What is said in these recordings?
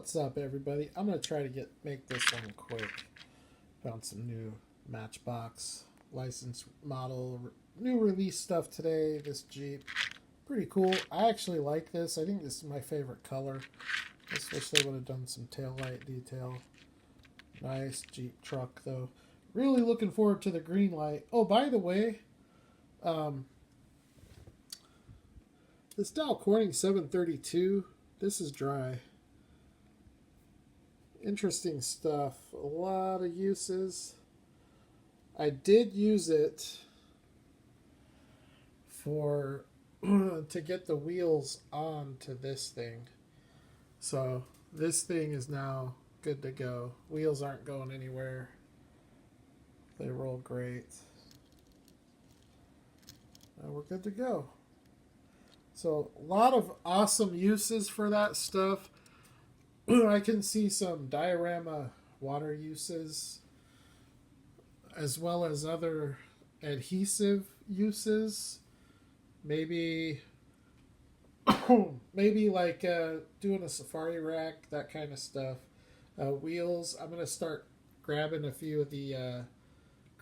What's up, everybody? I'm gonna try to make this one quick. Found some new Matchbox license model, new release stuff today. This Jeep, pretty cool. I actually like this. I think this is my favorite color. Just wish they would have done some taillight detail. Nice Jeep truck though. Really looking forward to the Greenlight. Oh, by the way, this Dow Corning 732. This is dry. Interesting stuff. A lot of uses. I did use it for to get the wheels onto this thing. So this thing is now good to go. Wheels aren't going anywhere. They roll great. Now we're good to go. So a lot of awesome uses for that stuff. I can see some diorama water uses as well as other adhesive uses. Maybe maybe like doing a safari rack, that kind of stuff. Wheels, I'm going to start grabbing a few of the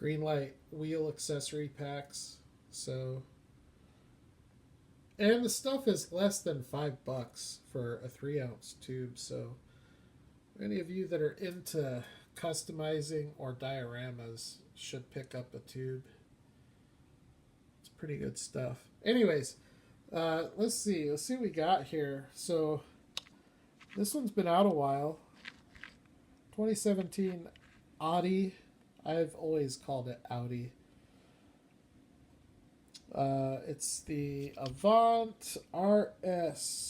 Greenlight wheel accessory packs. So, and the stuff is less than $5 for a 3-ounce tube. So any of you that are into customizing or dioramas should pick up a tube. It's pretty good stuff. Anyways, let's see what we got here. So this one's been out a while. 2017 Audi. I've always called it Audi. It's the Avant RS6.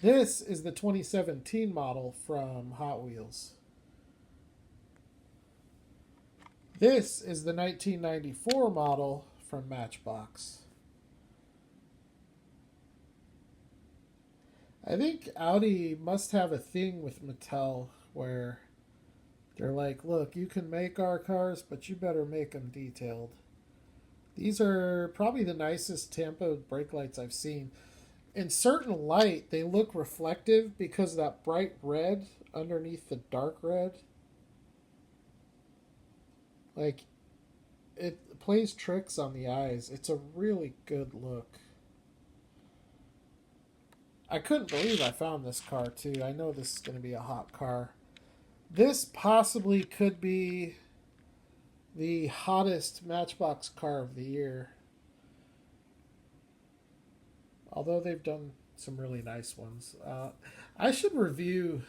This is the 2017 model from Hot Wheels. This is the 1994 model from Matchbox. I think Audi must have a thing with Mattel where they're like, look, you can make our cars, but you better make them detailed. These are probably the nicest tampoed brake lights I've seen. In certain light, they look reflective because of that bright red underneath the dark red. Like, it plays tricks on the eyes. It's a really good look. I couldn't believe I found this car, too. I know this is going to be a hot car. This possibly could be the hottest Matchbox car of the year. Although they've done some really nice ones. I should review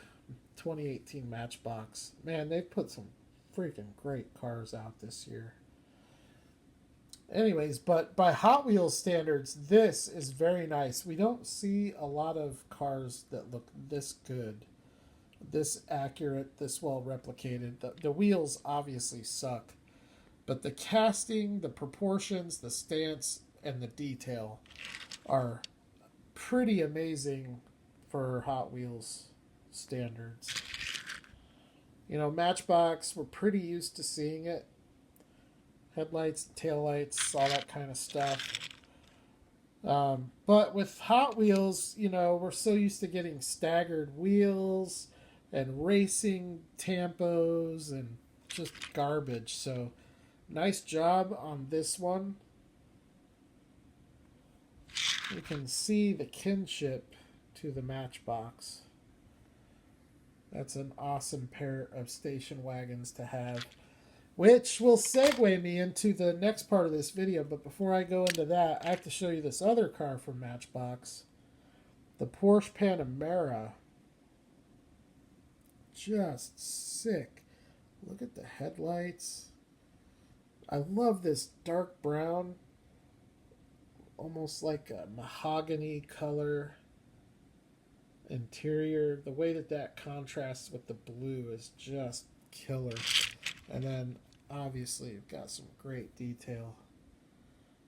2018 Matchbox. Man, they've put some freaking great cars out this year. Anyways, but by Hot Wheels standards, this is very nice. We don't see a lot of cars that look this good, this accurate, this well replicated. The wheels obviously suck, but the casting, the proportions, the stance, and the detail are pretty amazing for Hot Wheels standards. You know, Matchbox, we're pretty used to seeing it. Headlights, taillights, all that kind of stuff. But with Hot Wheels, you know, we're so used to getting staggered wheels and racing tampos and just garbage. So, nice job on this one. You can see the kinship to the Matchbox. That's an awesome pair of station wagons to have, which will segue me into the next part of this video. But before I go into that, I have to show you this other car from Matchbox, the Porsche Panamera. Just sick. Look at the headlights. I love this dark brown, almost like a mahogany color interior. The way that contrasts with the blue is just killer. And then obviously you've got some great detail.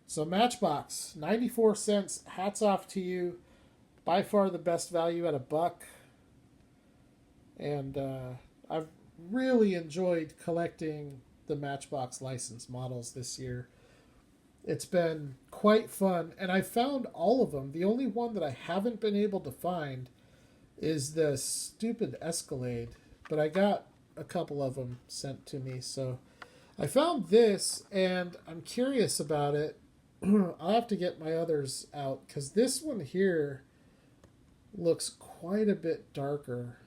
So Matchbox, 94 cents. Hats off to you. By far the best value at $1. And I've really enjoyed collecting the Matchbox license models this year. It's been quite fun, and I found all of them. The only one that I haven't been able to find is the stupid Escalade, but I got a couple of them sent to me, so I found this, and I'm curious about it. I'll have to get my others out, because this one here looks quite a bit darker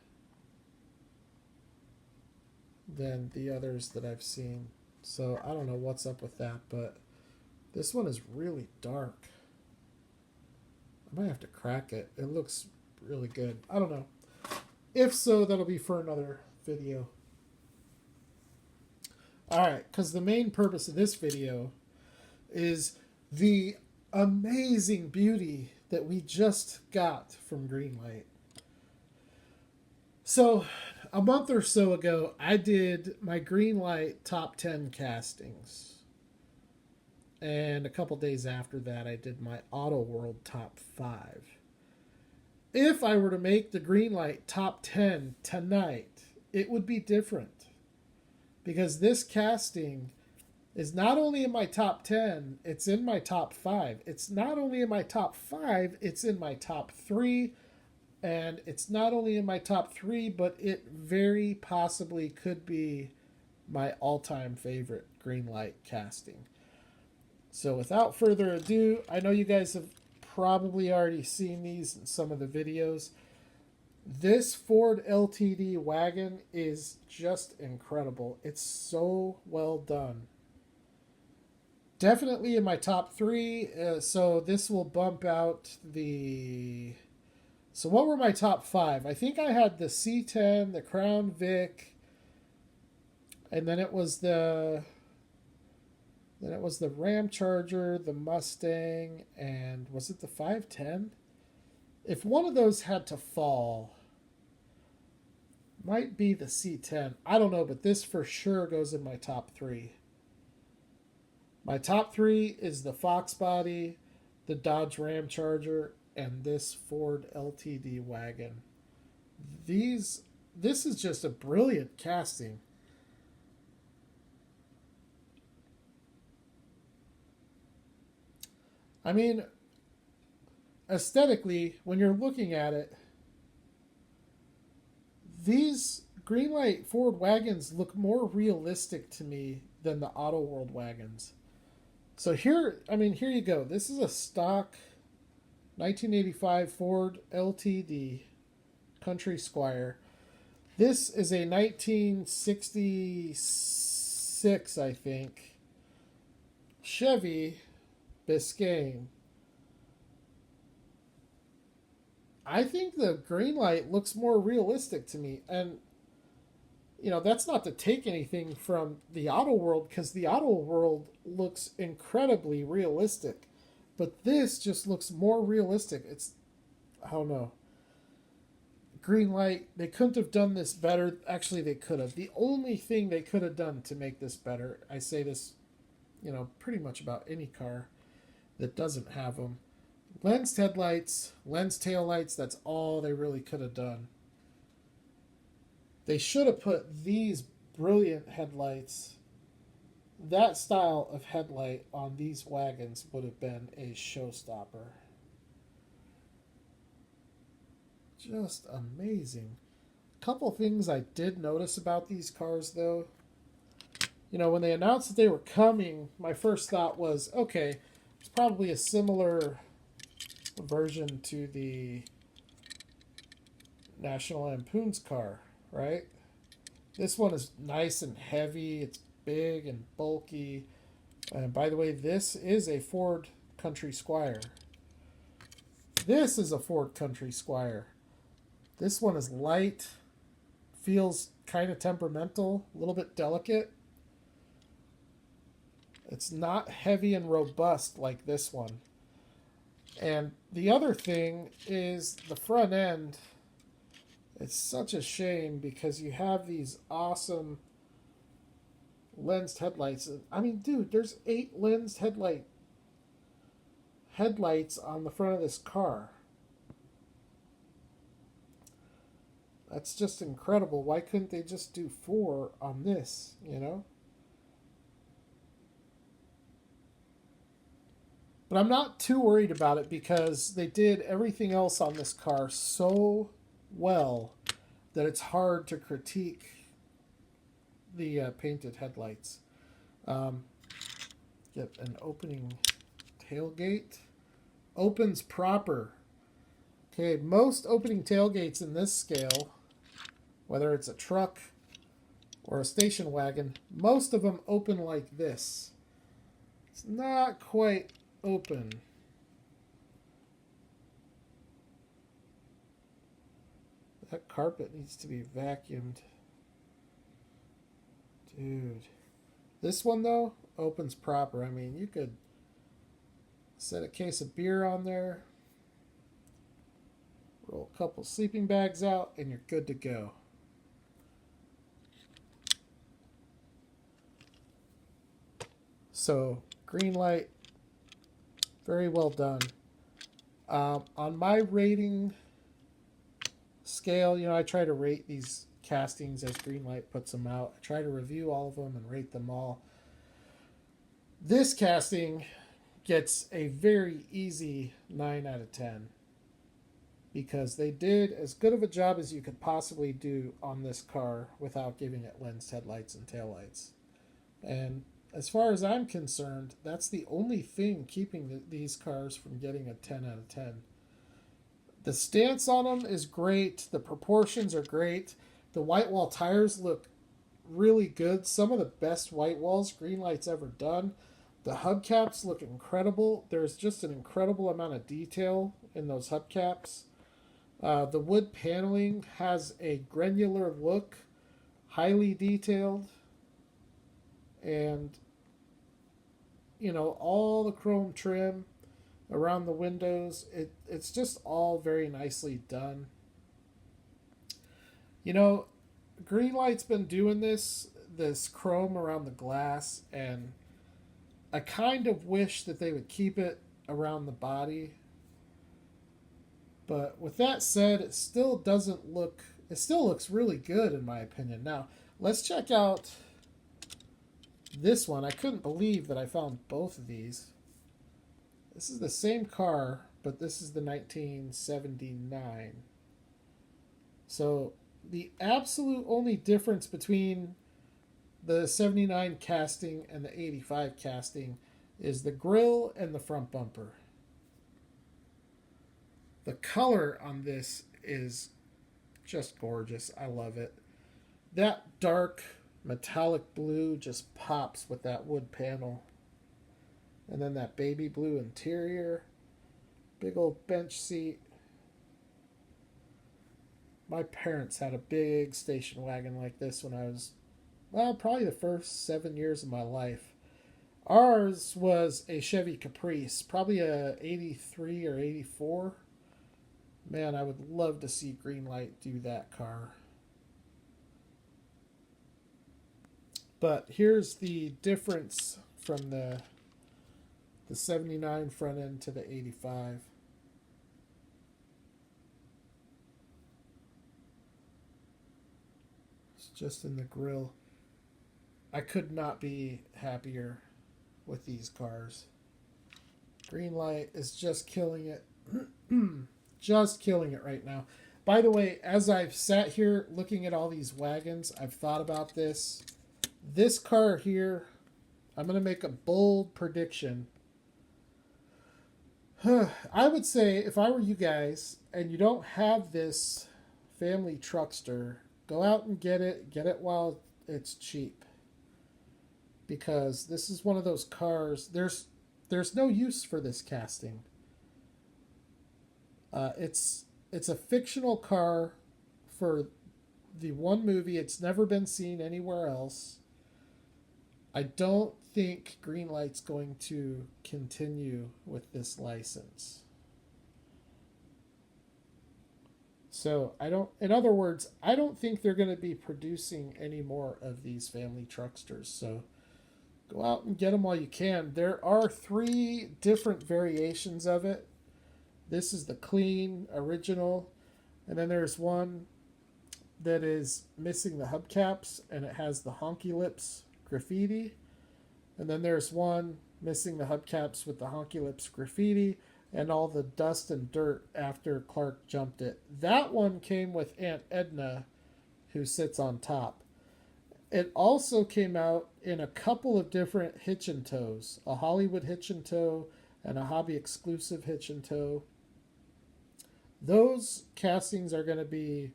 than the others that I've seen. So I don't know what's up with that, but this one is really dark. I might have to crack it. It looks really good. I don't know. If so, that'll be for another video. Alright, because the main purpose of this video is the amazing beauty that we just got from Greenlight. So, a month or so ago, I did my Greenlight top 10 castings. And a couple days after that, I did my Auto World top 5. If I were to make the Greenlight top 10 tonight, it would be different. Because this casting is not only in my top 10, it's in my top 5. It's not only in my top 5, it's in my top 3. And it's not only in my top 3, but it very possibly could be my all-time favorite Greenlight casting. So without further ado, I know you guys have probably already seen these in some of the videos. This Ford LTD wagon is just incredible. It's so well done. Definitely in my top 3. So this will bump out the... So what were my top 5? I think I had the C10, the Crown Vic, and then it was the Ram Charger, the Mustang, and was it the 510? If one of those had to fall, might be the C10. I don't know, but this for sure goes in my top 3. My top 3 is the Fox Body, the Dodge Ram Charger, and this Ford LTD wagon. This is just a brilliant casting. I mean, aesthetically, when you're looking at it, these Greenlight Ford wagons look more realistic to me than the Auto World wagons. So here you go. This is a stock 1985 Ford LTD Country Squire. This is a 1966, I think, Chevy Biscayne. I think the Greenlight looks more realistic to me. And, you know, that's not to take anything from the Auto World, because the Auto World looks incredibly realistic. But this just looks more realistic. I don't know. Greenlight, they couldn't have done this better. Actually, they could have. The only thing they could have done to make this better, I say this, you know, pretty much about any car that doesn't have them. Lensed headlights, lensed taillights, that's all they really could have done. They should have put these brilliant headlights. That style of headlight on these wagons would have been a showstopper. Just amazing. A couple things I did notice about these cars, though. You know, when they announced that they were coming, my first thought was, okay, it's probably a similar version to the National Lampoon's car, right? This one is nice and heavy. It's big and bulky. And by the way, this is a Ford Country Squire. This is a Ford Country Squire. This one is light, feels kind of temperamental, a little bit delicate. It's not heavy and robust like this one. And the other thing is the front end. It's such a shame because you have these awesome lensed headlights. I mean, dude, there's 8 lensed headlights on the front of this car. That's just incredible. Why couldn't they just do 4 on this, you know? But I'm not too worried about it because they did everything else on this car so well that it's hard to critique the painted headlights. Um, get an opening tailgate. Opens proper. Okay, most opening tailgates in this scale, whether it's a truck or a station wagon, most of them open like this. It's not quite open. That carpet needs to be vacuumed. Dude. This one, though, opens proper. I mean, you could set a case of beer on there, roll a couple sleeping bags out, and you're good to go. So, Greenlight, very well done. On my rating scale, you know, I try to rate these castings as Greenlight puts them out. I try to review all of them and rate them all. This casting gets a very easy 9 out of 10 because they did as good of a job as you could possibly do on this car without giving it lensed headlights and taillights. And as far as I'm concerned, that's the only thing keeping these cars from getting a 10 out of 10. The stance on them is great. The proportions are great. The white wall tires look really good. Some of the best white walls Greenlight's ever done. The hubcaps look incredible. There's just an incredible amount of detail in those hubcaps. The wood paneling has a granular look, highly detailed. And, you know, all the chrome trim around the windows, it's just all very nicely done. You know, Greenlight's been doing this chrome around the glass, and I kind of wish that they would keep it around the body. But with that said, it still looks really good in my opinion. Now, let's check out this one. I couldn't believe that I found both of these. This is the same car, but this is the 1979. So the absolute only difference between the 79 casting and the 85 casting is the grille and the front bumper. The color on this is just gorgeous. I love it. That dark metallic blue just pops with that wood panel. And then that baby blue interior. Big old bench seat. My parents had a big station wagon like this when I was, well, probably the first 7 years of my life. Ours was a Chevy Caprice, probably a 83 or 84. Man, I would love to see Greenlight do that car. But here's the difference from the 79 front end to the 85. It's just in the grille. I could not be happier with these cars. Greenlight is just killing it. Just killing it right now. By the way, as I've sat here looking at all these wagons, I've thought about this. This car here, I'm going to make a bold prediction. I would say if I were you guys and you don't have this family truckster, go out and get it. Get it while it's cheap. Because this is one of those cars, there's no use for this casting. It's a fictional car for the one movie. It's never been seen anywhere else. I don't think Greenlight's going to continue with this license. So in other words, I don't think they're going to be producing any more of these family trucksters. So go out and get them while you can. There are 3 different variations of it. This is the clean, original. And then there's one that is missing the hubcaps and it has the honky lips graffiti. And then there's one missing the hubcaps with the honky lips graffiti, and all the dust and dirt after Clark jumped it. That one came with Aunt Edna, who sits on top. It also came out in a couple of different hitch and tows, a Hollywood hitch and tow and a hobby exclusive hitch and tow. Those castings are going to be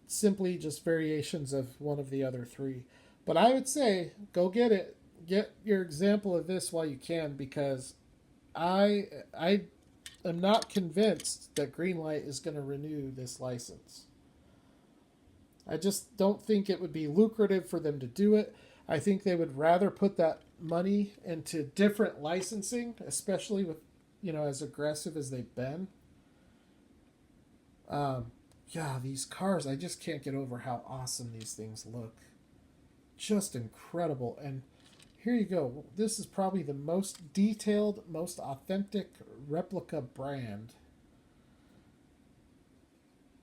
simply just variations of one of the other three. But I would say go get it. Get your example of this while you can, because I am not convinced that Greenlight is going to renew this license. I just don't think it would be lucrative for them to do it. I think they would rather put that money into different licensing, especially with, as aggressive as they've been. Yeah, these cars, I just can't get over how awesome these things look. Just incredible. And here you go. This is probably the most detailed, most authentic replica brand.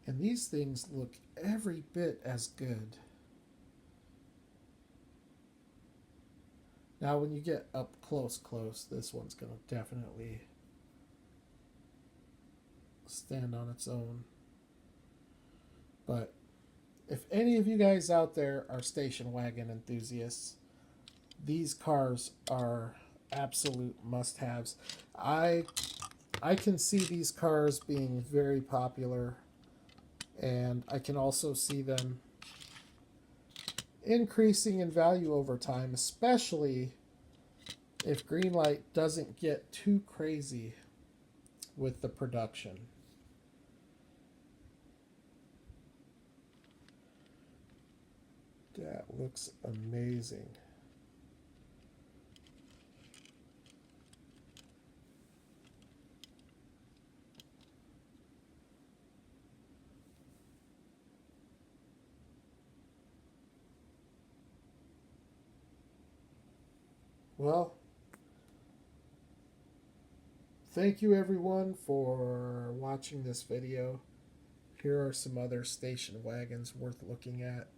And these things look every bit as good. Now, when you get up close, this one's going to definitely stand on its own. But if any of you guys out there are station wagon enthusiasts, these cars are absolute must-haves. I can see these cars being very popular, and I can also see them increasing in value over time, especially if Greenlight doesn't get too crazy with the production. That looks amazing. Well, thank you everyone for watching this video. Here are some other station wagons worth looking at.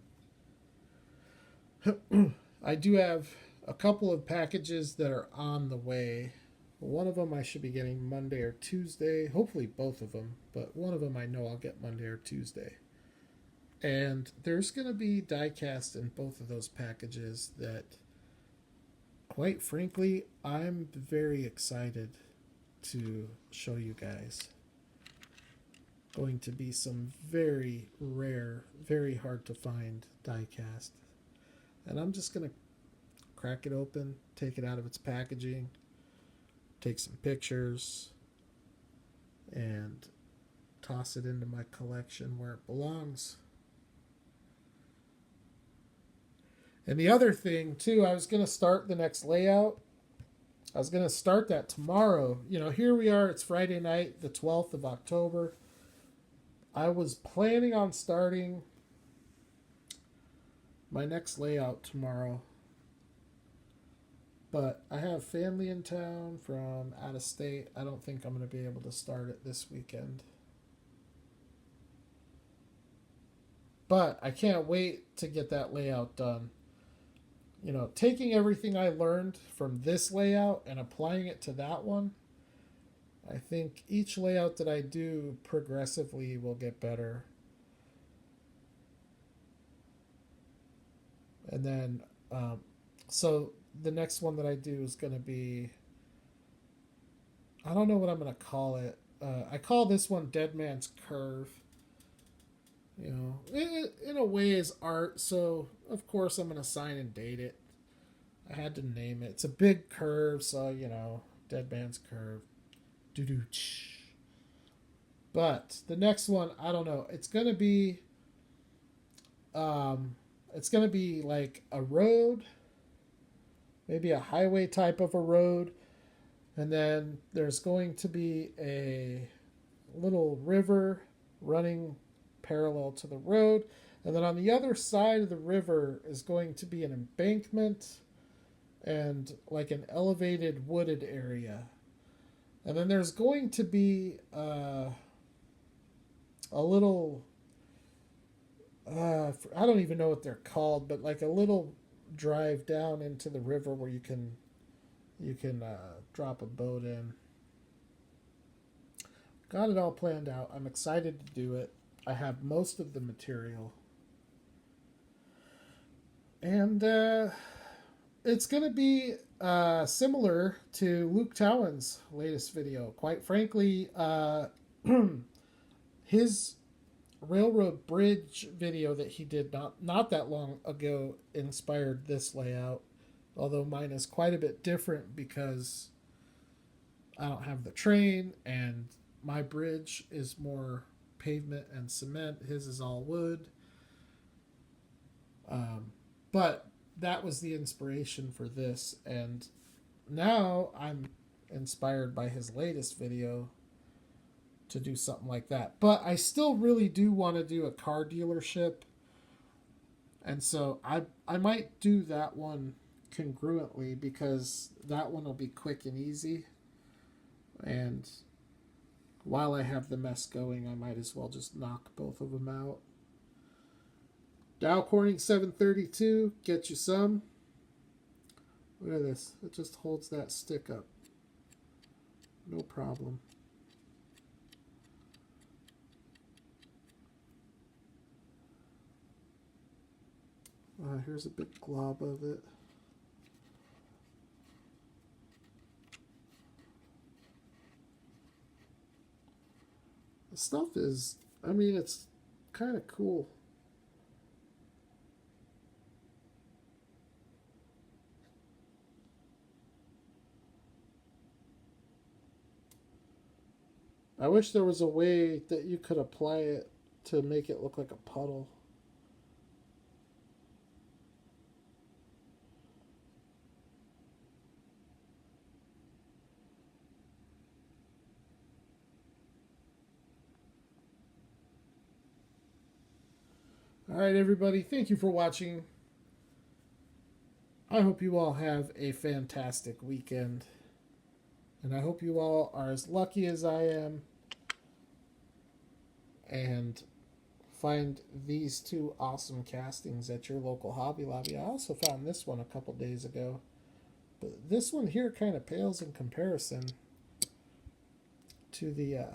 I do have a couple of packages that are on the way. One of them I should be getting Monday or Tuesday. Hopefully both of them, but one of them I know I'll get Monday or Tuesday. And there's going to be die-cast in both of those packages that, quite frankly, I'm very excited to show you guys. Going to be some very rare, very hard to find die-cast. And I'm just going to crack it open, take it out of its packaging, take some pictures, and toss it into my collection where it belongs. And the other thing, too, I was going to start the next layout. I was going to start that tomorrow. Here we are. It's Friday night, the 12th of October. I was planning on starting my next layout tomorrow, but I have family in town from out of state. I don't think I'm going to be able to start it this weekend. But I can't wait to get that layout done. Taking everything I learned from this layout and applying it to that one, I think each layout that I do progressively will get better. And then, so the next one that I do is going to be, I don't know what I'm going to call it. I call this one Dead Man's Curve. In a way is art, so of course I'm going to sign and date it. I had to name it. It's a big curve, so, Dead Man's Curve. Doo-doo-ch. But the next one, I don't know. It's going to be like a road, maybe a highway type of a road, and then there's going to be a little river running parallel to the road, and then on the other side of the river is going to be an embankment and like an elevated wooded area, and then there's going to be a little I don't even know what they're called, but like a little drive down into the river where you can You can drop a boat in. Got it all planned out. I'm excited to do it. I have most of the material. And it's going to be similar to Luke Towan's latest video. Quite frankly, his railroad bridge video that he did not that long ago inspired this layout. Although mine is quite a bit different because I don't have the train and my bridge is more pavement and cement. His is all wood. But that was the inspiration for this. And now I'm inspired by his latest video to do something like that. But I still really do want to do a car dealership. And so I might do that one congruently because that one will be quick and easy. And while I have the mess going, I might as well just knock both of them out. Dow Corning 732, get you some. Look at this. It just holds that stick up. No problem. Here's a big glob of it. The stuff is, I mean, it's kind of cool. I wish there was a way that you could apply it to make it look like a puddle. All right, everybody, thank you for watching. I hope you all have a fantastic weekend. And I hope you all are as lucky as I am and find these two awesome castings at your local Hobby Lobby. I also found this one a couple days ago. But this one here kind of pales in comparison to the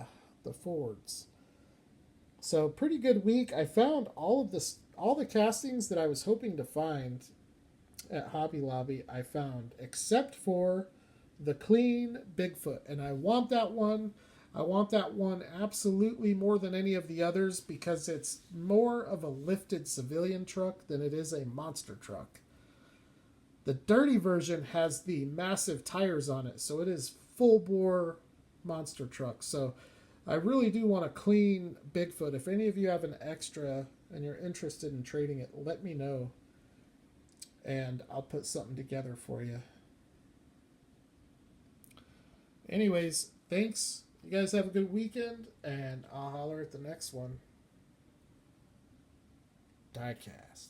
Fords. So pretty good week. I found all the castings that I was hoping to find at Hobby Lobby. I found, except for the clean Bigfoot, and I want that one. I want that one absolutely more than any of the others because it's more of a lifted civilian truck than it is a monster truck. The dirty version has the massive tires on it, so it is full bore monster truck. So I really do want a clean Bigfoot. If any of you have an extra and you're interested in trading it, let me know and I'll put something together for you. Anyways, thanks. You guys have a good weekend, and I'll holler at the next one. Diecast.